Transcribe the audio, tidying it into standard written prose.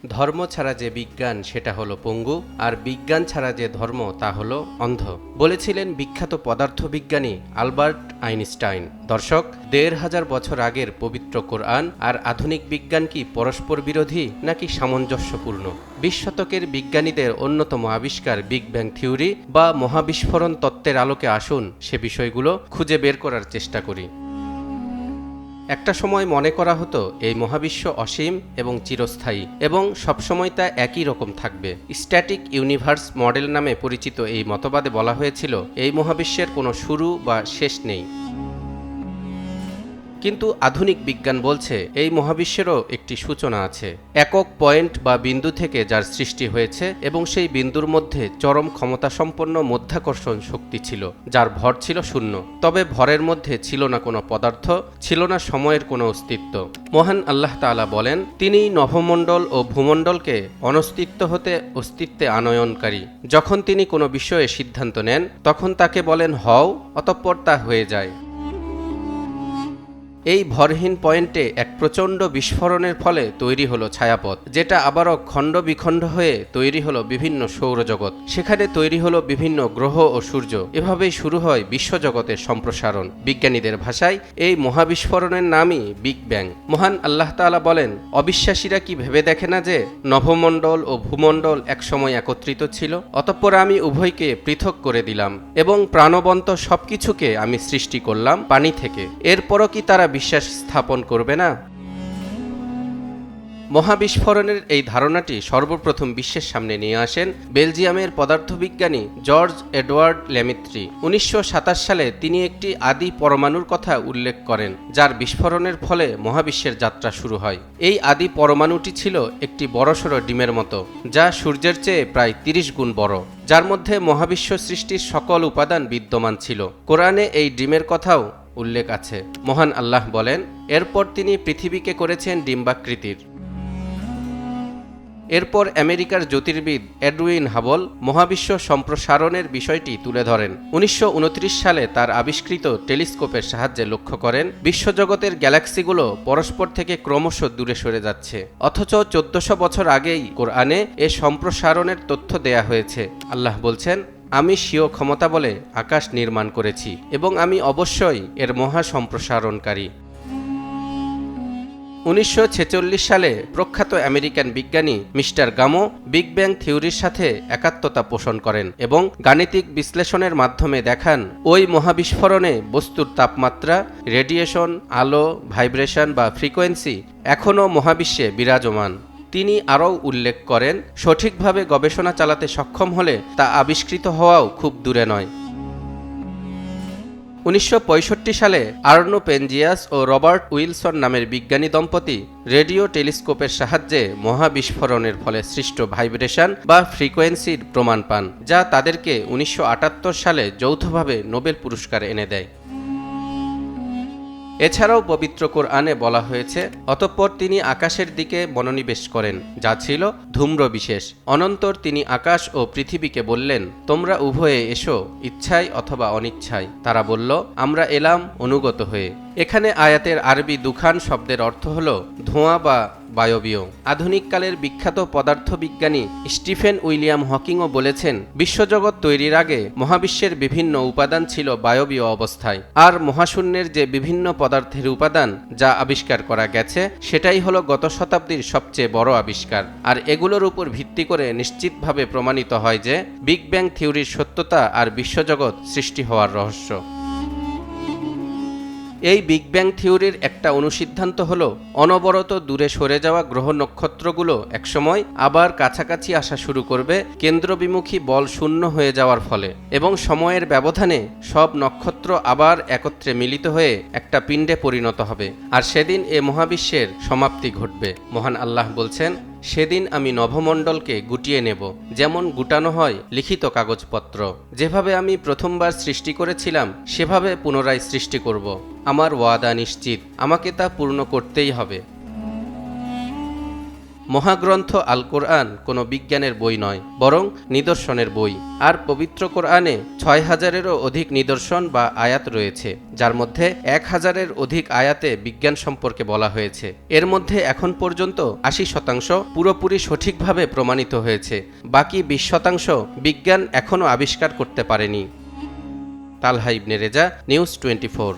ধর্ম ছাড়া যে বিজ্ঞান সেটা হলো পঙ্গু, আর বিজ্ঞান ছাড়া যে ধর্ম তা হলো অন্ধ, বলেছিলেন বিখ্যাত পদার্থবিজ্ঞানী আলবার্ট আইনস্টাইন। দর্শক, ১৫০০ বছর আগের পবিত্র কোরআন আর আধুনিক বিজ্ঞান কি পরস্পর বিরোধী নাকি সামঞ্জস্যপূর্ণ? ২০ শতকের বিজ্ঞানীদের অন্যতম আবিষ্কার বিগ ব্যাং থিওরি বা মহাবিস্ফোরণ তত্ত্বের আলোকে আসুন সে বিষয়গুলো খুঁজে বের করার চেষ্টা করি। একটা সময় মনে করা হতো এই মহাবিশ্ব অসীম এবং চিরস্থায়ী এবং সবসময় তা একই রকম থাকবে। স্ট্যাটিক ইউনিভার্স মডেল নামে পরিচিত এই মতবাদে বলা হয়েছিল এই মহাবিশ্বের কোনো শুরু বা শেষ নেই। কিন্তু আধুনিক বিজ্ঞান বলছে এই মহাবিশ্বেরও একটি সূচনা আছে, একক পয়েন্ট বা বিন্দু থেকে যার সৃষ্টি হয়েছে, এবং সেই বিন্দুর মধ্যে চরম ক্ষমতাসম্পন্ন মধ্যাকর্ষণ শক্তি ছিল যার ভর ছিল শূন্য। তবে ভরের মধ্যে ছিল না কোনো পদার্থ, ছিল না সময়ের কোনো অস্তিত্ব। মহান আল্লাহ তাআলা বলেন, তিনিই নভমণ্ডল ও ভূমণ্ডলকে অনস্তিত্ব হতে অস্তিত্বে আনয়নকারী। যখন তিনি কোনো বিষয়ে সিদ্ধান্ত নেন তখন তাকে বলেন হও, অতঃপর তা হয়ে যায়। এই ভরহীন পয়েন্টে এক প্রচণ্ড বিস্ফোরণের ফলে তৈরি হলো ছায়াপথ, যেটা আবারও খণ্ড বিখণ্ড হয়ে তৈরি হলো বিভিন্ন সৌরজগৎ, সেখানে তৈরি হলো বিভিন্ন গ্রহ ও সূর্য। এভাবেই শুরু হয় বিশ্বজগতের সম্প্রসারণ। বিজ্ঞানীদের ভাষায় এই মহাবিস্ফোরণের নামই বিগ ব্যাং। মহান আল্লাহ তাআলা বলেন, অবিশ্বাসীরা কি ভেবে দেখে না যে নভমণ্ডল ও ভূমণ্ডল একসময় একত্রিত ছিল, অতঃপর আমি উভয়কে পৃথক করে দিলাম এবং প্রাণবন্ত সবকিছুকে আমি সৃষ্টি করলাম পানি থেকে। এরপরও কি তারা বিশ্বাস স্থাপন করবে না? মহাবিস্ফোরণের এই ধারণাটি সর্বপ্রথম বিশ্বের সামনে নিয়ে আসেন বেলজিয়ামের পদার্থবিজ্ঞানী জর্জ এডওয়ার্ড লেমিত্রি। ১৯২৭ সালে তিনি একটি আদি পরমাণুর কথা উল্লেখ করেন যার বিস্ফোরণের ফলে মহাবিশ্বের যাত্রা শুরু হয়। এই আদি পরমাণুটি ছিল একটি বড়সড় ডিমের মতো, যা সূর্যের চেয়ে প্রায় ৩০ গুণ বড়, যার মধ্যে মহাবিশ্ব সৃষ্টির সকল উপাদান বিদ্যমান ছিল। কোরআনে এই ডিমের কথাও উল্লেখ আছে। মহান আল্লাহ বলেন, এরপর তিনি পৃথিবীকে করেছেন ডিম্বাকৃতির। এরপর আমেরিকার জ্যোতির্বিদ এডউইন হাবল মহাবিশ্ব সম্প্রসারণের বিষয়টি তুলে ধরেন। ১৯২৯ সালে তার আবিষ্কৃত টেলিস্কোপের সাহায্যে লক্ষ্য করেন বিশ্বজগতের গ্যালাক্সিগুলো পরস্পর থেকে ক্রমশ দূরে সরে যাচ্ছে, অথচ ১৪০০ বছর আগেই কোরআনে এ সম্প্রসারণের তথ্য দেয়া হয়েছে। আল্লাহ বলছেন, আমি স্বীয় ক্ষমতা বলে আকাশ নির্মাণ করেছি এবং আমি অবশ্যই এর মহা সম্প্রসারণকারী। ১৯৪৬ সালে প্রখ্যাত আমেরিকান বিজ্ঞানী মিস্টার গামো বিগ ব্যাং থিওরির সাথে একাত্মতা পোষণ করেন এবং গাণিতিক বিশ্লেষণের মাধ্যমে দেখান ওই মহাবিস্ফোরণে বস্তুর তাপমাত্রা, রেডিয়েশন, আলো, ভাইব্রেশন বা ফ্রিকোয়েন্সি এখনও মহাবিশ্বে বিরাজমান। তিনি আরও উল্লেখ করেন, সঠিকভাবে গবেষণা চালাতে সক্ষম হলে তা আবিষ্কৃত হওয়াও খুব দূরে নয়। ১৯৬৫ সালে আর্নো পেনজিয়াস ও রবার্ট উইলসন নামের বিজ্ঞানী দম্পতি রেডিও টেলিস্কোপের সাহায্যে মহাবিস্ফোরণের ফলে সৃষ্ট ভাইব্রেশন বা ফ্রিকোয়েন্সির প্রমাণ পান, যা তাদেরকে ১৯৭৮ সালে যৌথভাবে নোবেল পুরস্কার এনে দেয়। এছাড়াও পবিত্র কোরআনে বলা হয়েছে, অতঃপর তিনি আকাশের দিকে মনোনিবেশ করেন, যা ছিল ধূম্র বিশেষ। অনন্তর তিনি আকাশ ও পৃথিবীকে বললেন, তোমরা উভয়ে এসো, ইচ্ছায় অথবা অনিচ্ছায়। তারা বলল, আমরা এলাম অনুগত হয়ে। এখানে আয়াতের আরবি দুখান শব্দের অর্থ হল ধোঁয়া বা বায়বীয়। আধুনিককালের বিখ্যাত পদার্থবিজ্ঞানী স্টিফেন উইলিয়াম হকিংও বলেছেন, বিশ্বজগৎ তৈরির আগে মহাবিশ্বের বিভিন্ন উপাদান ছিল বায়বীয় অবস্থায়, আর মহাশূন্যের যে বিভিন্ন পদার্থের উপাদান যা আবিষ্কার করা গেছে সেটাই হলো গত শতাব্দীর সবচেয়ে বড় আবিষ্কার। আর এগুলোর উপর ভিত্তি করে নিশ্চিতভাবে প্রমাণিত হয় যে বিগ ব্যাং থিওরির সত্যতা আর বিশ্বজগৎ সৃষ্টি হওয়ার রহস্য। এই বিগ ব্যাং থিওরির একটা অনুসিদ্ধান্ত হলো অনবরত দূরে সরে যাওয়া গ্রহ নক্ষত্রগুলো একসময় আবার কাছাকাছি আসা শুরু করবে কেন্দ্রবিমুখী বল শূন্য হয়ে যাওয়ার ফলে, এবং সময়ের ব্যবধানে সব নক্ষত্র আবার একত্রে মিলিত হয়ে একটা পিণ্ডে পরিণত হবে, আর সেদিন এ মহাবিশ্বের সমাপ্তি ঘটবে। মহান আল্লাহ বলছেন, সেদিন আমি নভমণ্ডলকে গুটিয়ে নেব, যেমন গুটানো হয় লিখিত কাগজপত্র। যেভাবে আমি প্রথমবার সৃষ্টি করেছিলাম সেভাবে পুনরায় সৃষ্টি করব। আমার ওয়াদা নিশ্চিত, আমাকে তা পূর্ণ করতেই হবে। মহাগ্রন্থ আল কোরআন কোনো বিজ্ঞানের বই নয়, বরং নিদর্শনের বই। আর পবিত্র কোরআনে ৬,০০০-এরও অধিক নিদর্শন বা আয়াত রয়েছে, যার মধ্যে ১,০০০-এর অধিক আয়াতে বিজ্ঞান সম্পর্কে বলা হয়েছে। এর মধ্যে এখন পর্যন্ত ৮০% পুরোপুরি সঠিকভাবে প্রমাণিত হয়েছে, বাকি ২০% বিজ্ঞান এখনও আবিষ্কার করতে পারেনি। তালহা ইবনে রেজা, নিউজ 24।